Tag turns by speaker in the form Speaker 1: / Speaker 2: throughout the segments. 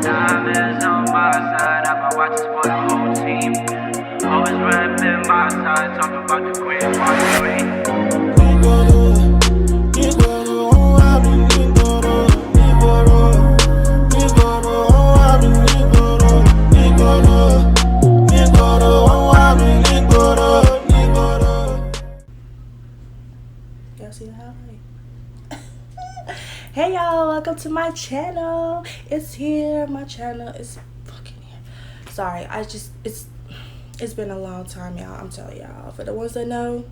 Speaker 1: Diamonds on my side, I might watch this for the whole team. Always repping my side, talking about the great one.
Speaker 2: Y'all see the highlight? Hey y'all, welcome to my channel. It's here. My channel is fucking here. Sorry, it's been a long time, y'all. I'm telling y'all. For the ones that know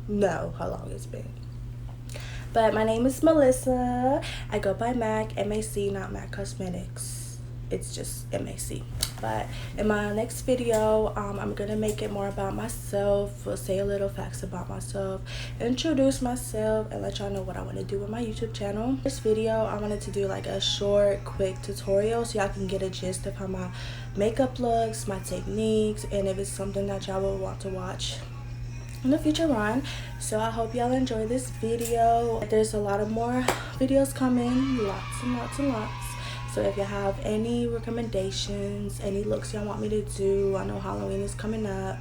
Speaker 2: how long it's been. But my name is Melissa. I go by MAC, M.A.C, not MAC Cosmetics. It's just M.A.C. But in my next video, I'm gonna make it more about myself. We'll say a little facts about myself, introduce myself, and let y'all know what I want to do with my YouTube channel. This video, I wanted to do like a short, quick tutorial so y'all can get a gist of how my makeup looks, my techniques, and if it's something that y'all will want to watch in the future on. So I hope y'all enjoy this video. There's a lot of more videos coming, lots and lots and lots. So if you have any recommendations, any looks y'all want me to do, I know Halloween is coming up.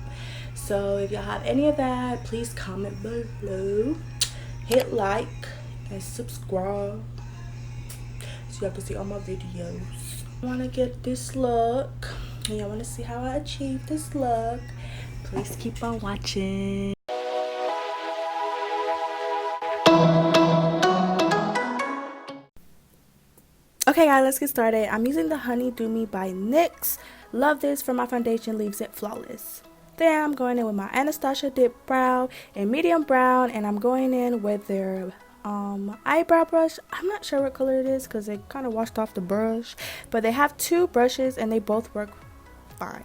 Speaker 2: So if y'all have any of that, please comment below. Hit like and subscribe so y'all can see all my videos. I want to get this look and y'all want to see how I achieve this look. Please keep on watching. Okay guys, let's get started. I'm using the Honey Do Me by NYX. Love this for my foundation, leaves it flawless. Then I'm going in with my Anastasia Dipbrow in medium brown, and I'm going in with their eyebrow brush. I'm not sure what color it is because it kind of washed off the brush, but they have two brushes and they both work fine.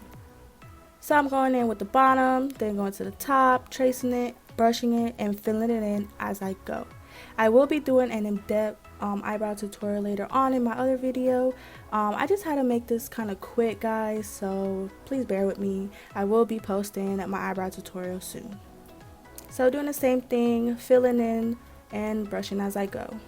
Speaker 2: So I'm going in with the bottom, then going to the top, tracing it, brushing it, and filling it in as I go. I will be doing an in-depth eyebrow tutorial later on in my other video. I just had to make this kind of quick, guys, so please bear with me. I will be posting my eyebrow tutorial soon. So doing the same thing, filling in and brushing as I go.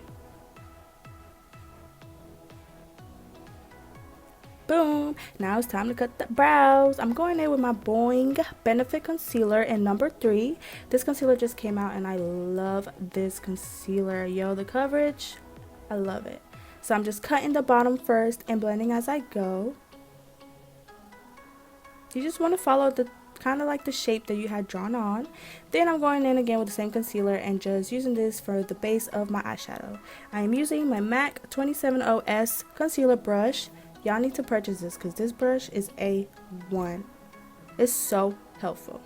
Speaker 2: Boom! Now it's time to cut the brows. I'm going in with my Boi-ing Benefit Concealer in number 3. This concealer just came out and I love this concealer. Yo, the coverage, I love it. So I'm just cutting the bottom first and blending as I go. You just want to follow the kind of like the shape that you had drawn on. Then I'm going in again with the same concealer and just using this for the base of my eyeshadow. I am using my MAC 270S concealer brush. Y'all need to purchase this because this brush is A1. It's so helpful.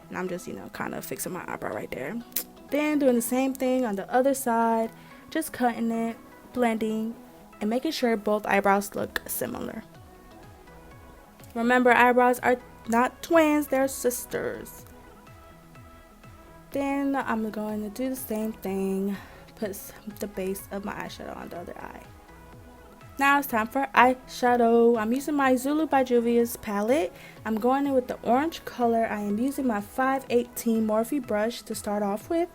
Speaker 2: And I'm just, kind of fixing my eyebrow right there. Then doing the same thing on the other side. Just cutting it, blending, and making sure both eyebrows look similar. Remember, eyebrows are not twins, they're sisters. Then I'm going to do the same thing. Put the base of my eyeshadow on the other eye. Now it's time for eyeshadow. I'm using my Zulu by Juvia's palette. I'm going in with the orange color. I am using my 518 Morphe brush to start off with.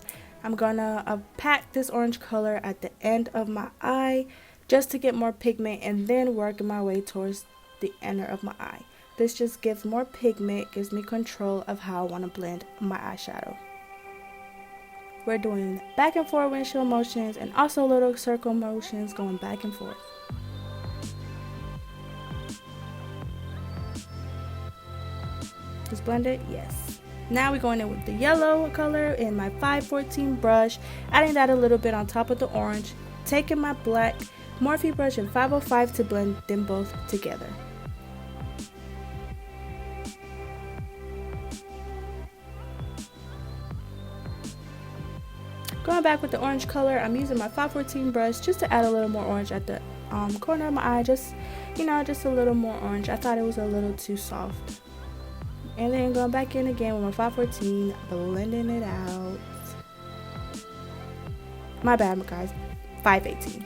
Speaker 2: I'm gonna pack this orange color at the end of my eye just to get more pigment, and then working my way towards the inner of my eye. This just gives more pigment, gives me control of how I want to blend my eyeshadow. We're doing back and forth windshield motions and also little circle motions going back and forth. Just blend it, yes. Now we're going in with the yellow color in my 514 brush, adding that a little bit on top of the orange, taking my black Morphe brush in 505 to blend them both together. Going back with the orange color, I'm using my 514 brush just to add a little more orange at the corner of my eye, just a little more orange. I thought it was a little too soft. And then going back in again with my 514, blending it out. My bad, guys. 518.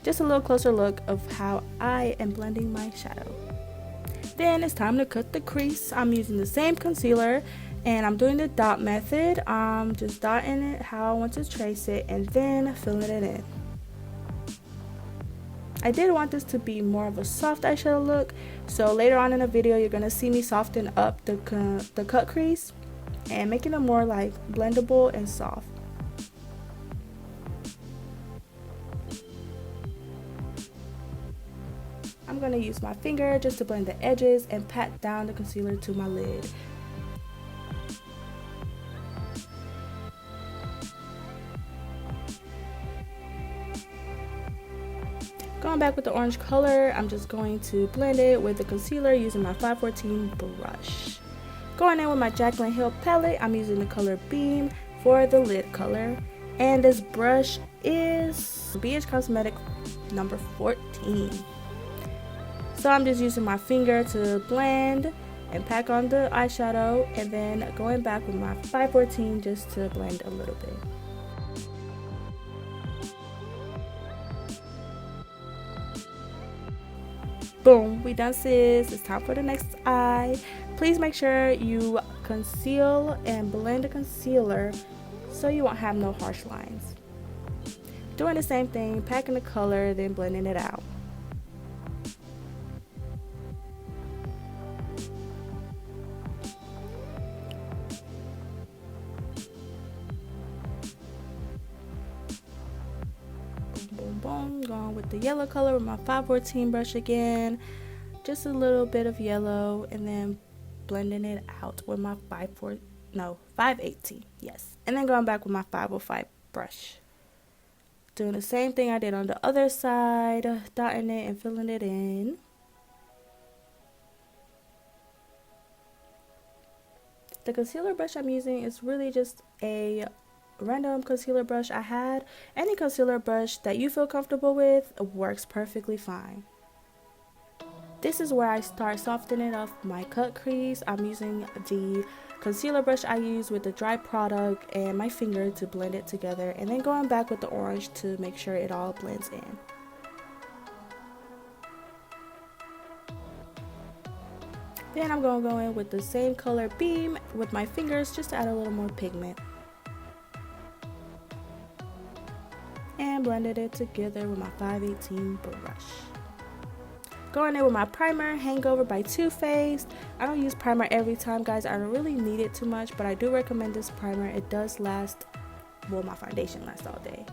Speaker 2: Just a little closer look of how I am blending my shadow. Then it's time to cut the crease. I'm using the same concealer and I'm doing the dot method. Just dotting it how I want to trace it and then filling it in. I did want this to be more of a soft eyeshadow look, so later on in the video you're gonna see me soften up the cut crease and making it more like blendable and soft. I'm gonna use my finger just to blend the edges and pat down the concealer to my lid. Going back with the orange color, I'm just going to blend it with the concealer using my 514 brush. Going in with my Jaclyn Hill palette, I'm using the color Beam for the lid color. And this brush is BH Cosmetic number 14. So I'm just using my finger to blend and pack on the eyeshadow, and then going back with my 514 just to blend a little bit. Boom, we done, sis. It's time for the next eye. Please make sure you conceal and blend the concealer so you won't have no harsh lines. Doing the same thing, packing the color, then blending it out. Boom, going with the yellow color with my 514 brush again, just a little bit of yellow, and then blending it out with my 518, yes, and then going back with my 505 brush, doing the same thing I did on the other side, dotting it and filling it in. The concealer brush I'm using is really just a random concealer brush I had. Any concealer brush that you feel comfortable with works perfectly fine. This is where I start softening up my cut crease. I'm using the concealer brush I use with the dry product and my finger to blend it together, and then going back with the orange to make sure it all blends in. Then I'm going to go in with the same color Beam with my fingers just to add a little more pigment. And blended it together with my 518 brush. Going in with my primer, Hangover by Too Faced. I don't use primer every time, guys. I don't really need it too much, but I do recommend this primer. It does last, well, my foundation lasts all day.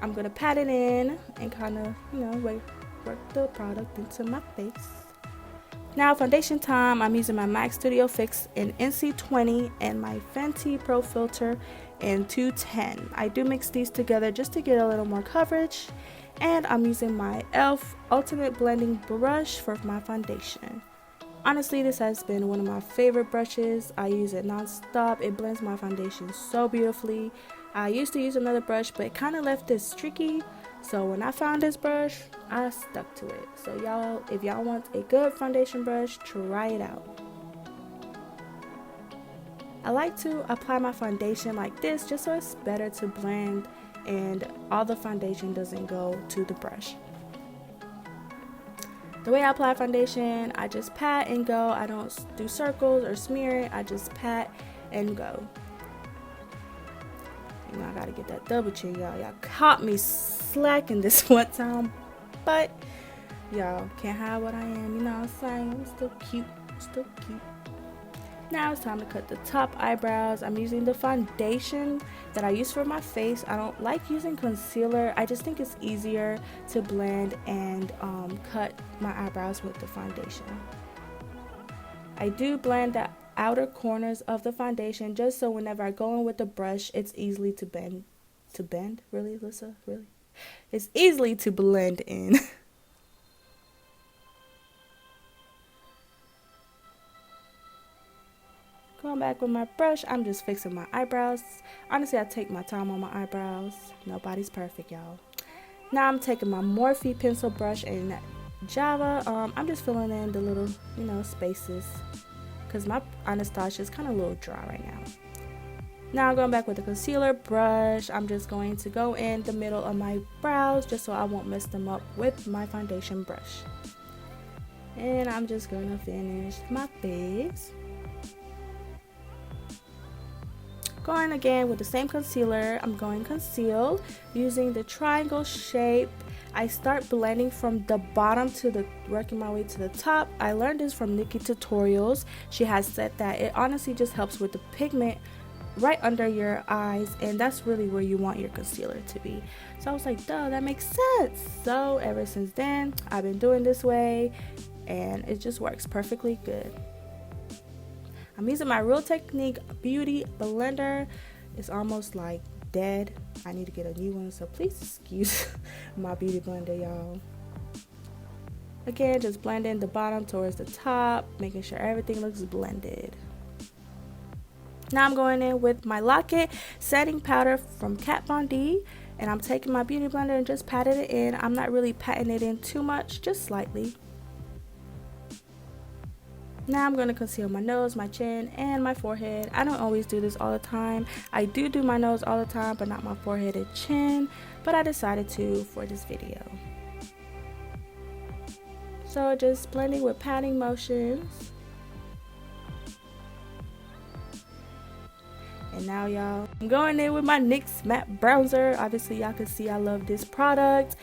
Speaker 2: I'm going to pat it in and kind of, work the product into my face. Now, foundation time. I'm using my M.A.C Studio Fix in NC20 and my Fenty Pro Filt'r in 210. I do mix these together just to get a little more coverage, and I'm using my e.l.f. Ultimate Blending Brush for my foundation. Honestly, this has been one of my favorite brushes. I use it non-stop. It blends my foundation so beautifully. I used to use another brush, but it kind of left it streaky. So when I found this brush, I stuck to it. So y'all, if y'all want a good foundation brush, try it out. I like to apply my foundation like this just so it's better to blend and all the foundation doesn't go to the brush. The way I apply foundation, I just pat and go. I don't do circles or smear it. I just pat and go. I gotta get that double chin, y'all. Y'all caught me slacking this one time, but y'all can't hide what I am. You know what I'm saying? I'm still cute. Still cute. Now it's time to cut the top eyebrows. I'm using the foundation that I use for my face. I don't like using concealer. I just think it's easier to blend and cut my eyebrows with the foundation. I do blend the outer corners of the foundation just so whenever I go in with the brush, it's easily to bend. To bend? Really, Lisa? Really? It's easily to blend in. Going back with my brush, I'm just fixing my eyebrows. Honestly, I take my time on my eyebrows. Nobody's perfect, y'all. Now I'm taking my Morphe pencil brush in Java. I'm just filling in the little, spaces, because my Anastasia is kind of a little dry right now. Now I'm going back with the concealer brush. I'm just going to go in the middle of my brows just so I won't mess them up with my foundation brush. And I'm just going to finish my face. Going again with the same concealer, I'm going conceal using the triangle shape. I start blending from the bottom to the working my way to the top. I learned this from Nikki Tutorials. She has said that it honestly just helps with the pigment right under your eyes, and that's really where you want your concealer to be. So I was like, duh, that makes sense. So ever since then, I've been doing this way, and it just works perfectly good. I'm using my Real Technique Beauty Blender. It's almost like dead. I need to get a new one, so please excuse my beauty blender, y'all. Again, just blending the bottom towards the top, making sure everything looks blended. Now I'm going in with my Lock-It setting powder from Kat Von D, and I'm taking my beauty blender and just patting it in. I'm not really patting it in too much, just slightly. Now I'm going to conceal my nose, my chin, and my forehead. I don't always do this all the time. I do my nose all the time, but not my forehead and chin, but I decided to for this video. So just blending with patting motions. And now, y'all, I'm going in with my NYX matte bronzer. Obviously, y'all can see I love this product,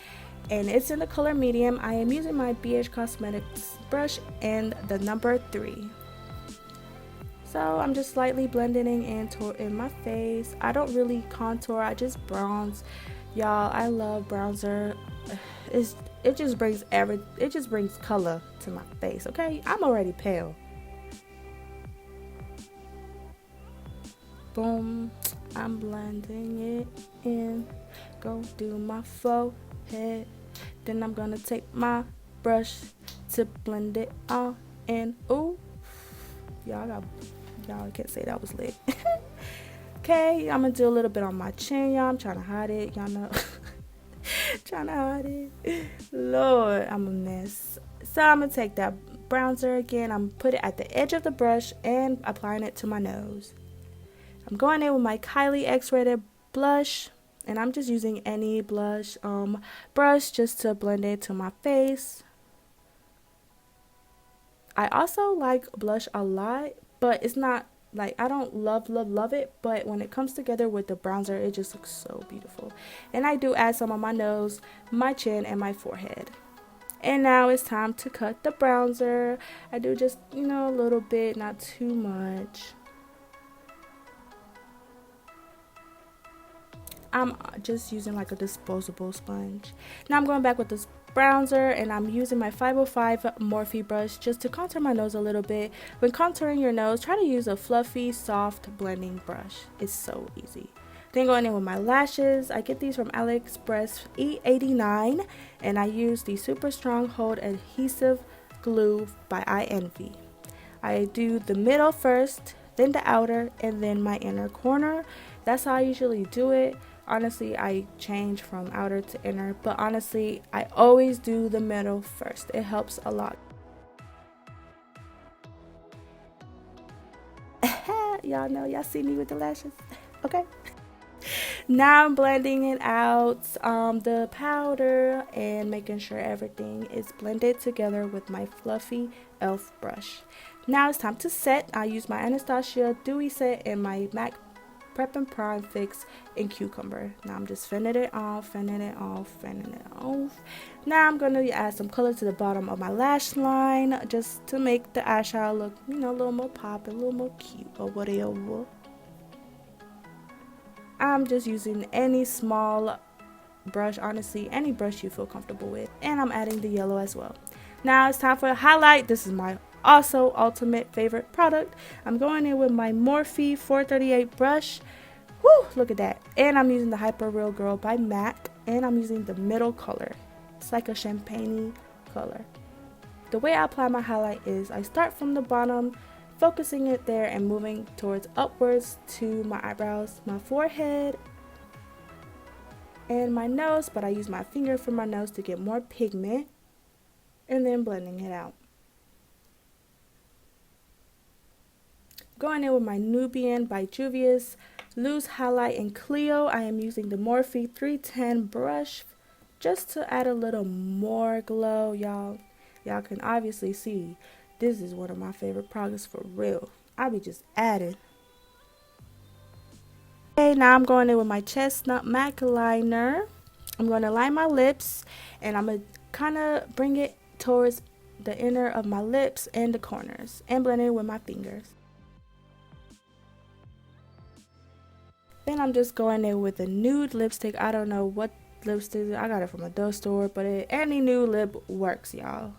Speaker 2: and it's in the color medium. I am using my BH Cosmetics brush and the number 3. So I'm just slightly blending in my face. I don't really contour, I just bronze. Y'all, I love bronzer. It just brings color to my face. Okay, I'm already pale. Boom, I'm blending it in. Go do my forehead. Then I'm gonna take my brush to blend it all in. Ooh, y'all can't say that was lit. Okay, I'm gonna do a little bit on my chin, y'all. I'm trying to hide it, y'all know. Trying to hide it. Lord, I'm a mess. So I'm gonna take that bronzer again. I'm put it at the edge of the brush and applying it to my nose. I'm going in with my Kylie X-rated blush, and I'm just using any blush brush just to blend it to my face. I also like blush a lot, but it's not like I don't love it, but when it comes together with the bronzer, it just looks so beautiful. And I do add some on my nose, my chin, and my forehead. And now it's time to cut the bronzer. I do just, a little bit, not too much. I'm just using like a disposable sponge. Now I'm going back with this bronzer, and I'm using my 505 Morphe brush just to contour my nose a little bit. When contouring your nose, try to use a fluffy, soft blending brush. It's so easy. Then going in with my lashes. I get these from Aliexpress E89, and I use the Super Strong Hold Adhesive Glue by I.Envy. I do the middle first, then the outer, and then my inner corner. That's how I usually do it. Honestly, I change from outer to inner, but honestly, I always do the middle first. It helps a lot. Y'all know, y'all see me with the lashes. Okay. Now I'm blending it out, the powder, and making sure everything is blended together with my fluffy e.l.f. brush. Now it's time to set. I use my Anastasia Dewy set and my M.A.C Prep and Prime Fix in Cucumber. Now I'm just fanning it off, fanning it off, fanning it off. Now I'm going to add some color to the bottom of my lash line just to make the eyeshadow look, a little more pop, a little more cute or whatever. I'm just using any small brush, honestly, any brush you feel comfortable with. And I'm adding the yellow as well. Now it's time for a highlight. This is my also ultimate favorite product. I'm going in with my Morphe 438 brush. Woo, look at that. And I'm using the Hyperreal Girl by M.A.C, and I'm using the middle color. It's like a champagne color. The way I apply my highlight is I start from the bottom, focusing it there and moving towards upwards to my eyebrows, my forehead, and my nose, but I use my finger for my nose to get more pigment, and then blending it out. Going in with my Nubian by Juvia's Loose Highlight in Cleo. I am using the Morphe 310 brush just to add a little more glow, y'all. Y'all can obviously see this is one of my favorite products for real. I'll be just adding. Okay, now I'm going in with my Chestnut MAC liner. I'm going to line my lips, and I'm going to kind of bring it towards the inner of my lips and the corners, and blend it with my fingers. Then I'm just going in with a nude lipstick. I don't know what lipstick, I got it from a doll store, but any nude lip works, y'all.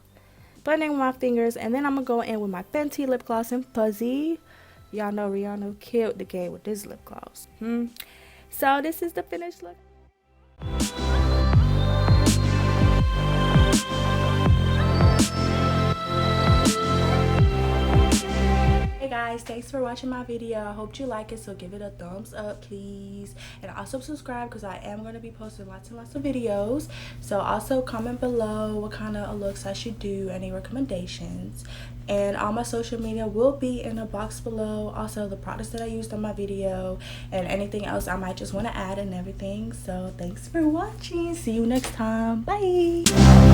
Speaker 2: Blending with my fingers, and then I'm gonna go in with my Fenty lip gloss in Fuzzy. Y'all know Rihanna killed the game with this lip gloss. So this is the finished look. Hey guys, thanks for watching my video. I hope you like it, so give it a thumbs up please, and also subscribe because I am going to be posting lots and lots of videos. So also comment below what kind of looks I should do, any recommendations, and all my social media will be in the box below. Also the products that I used on my video and anything else I might just want to add and everything. So thanks for watching, see you next time, bye.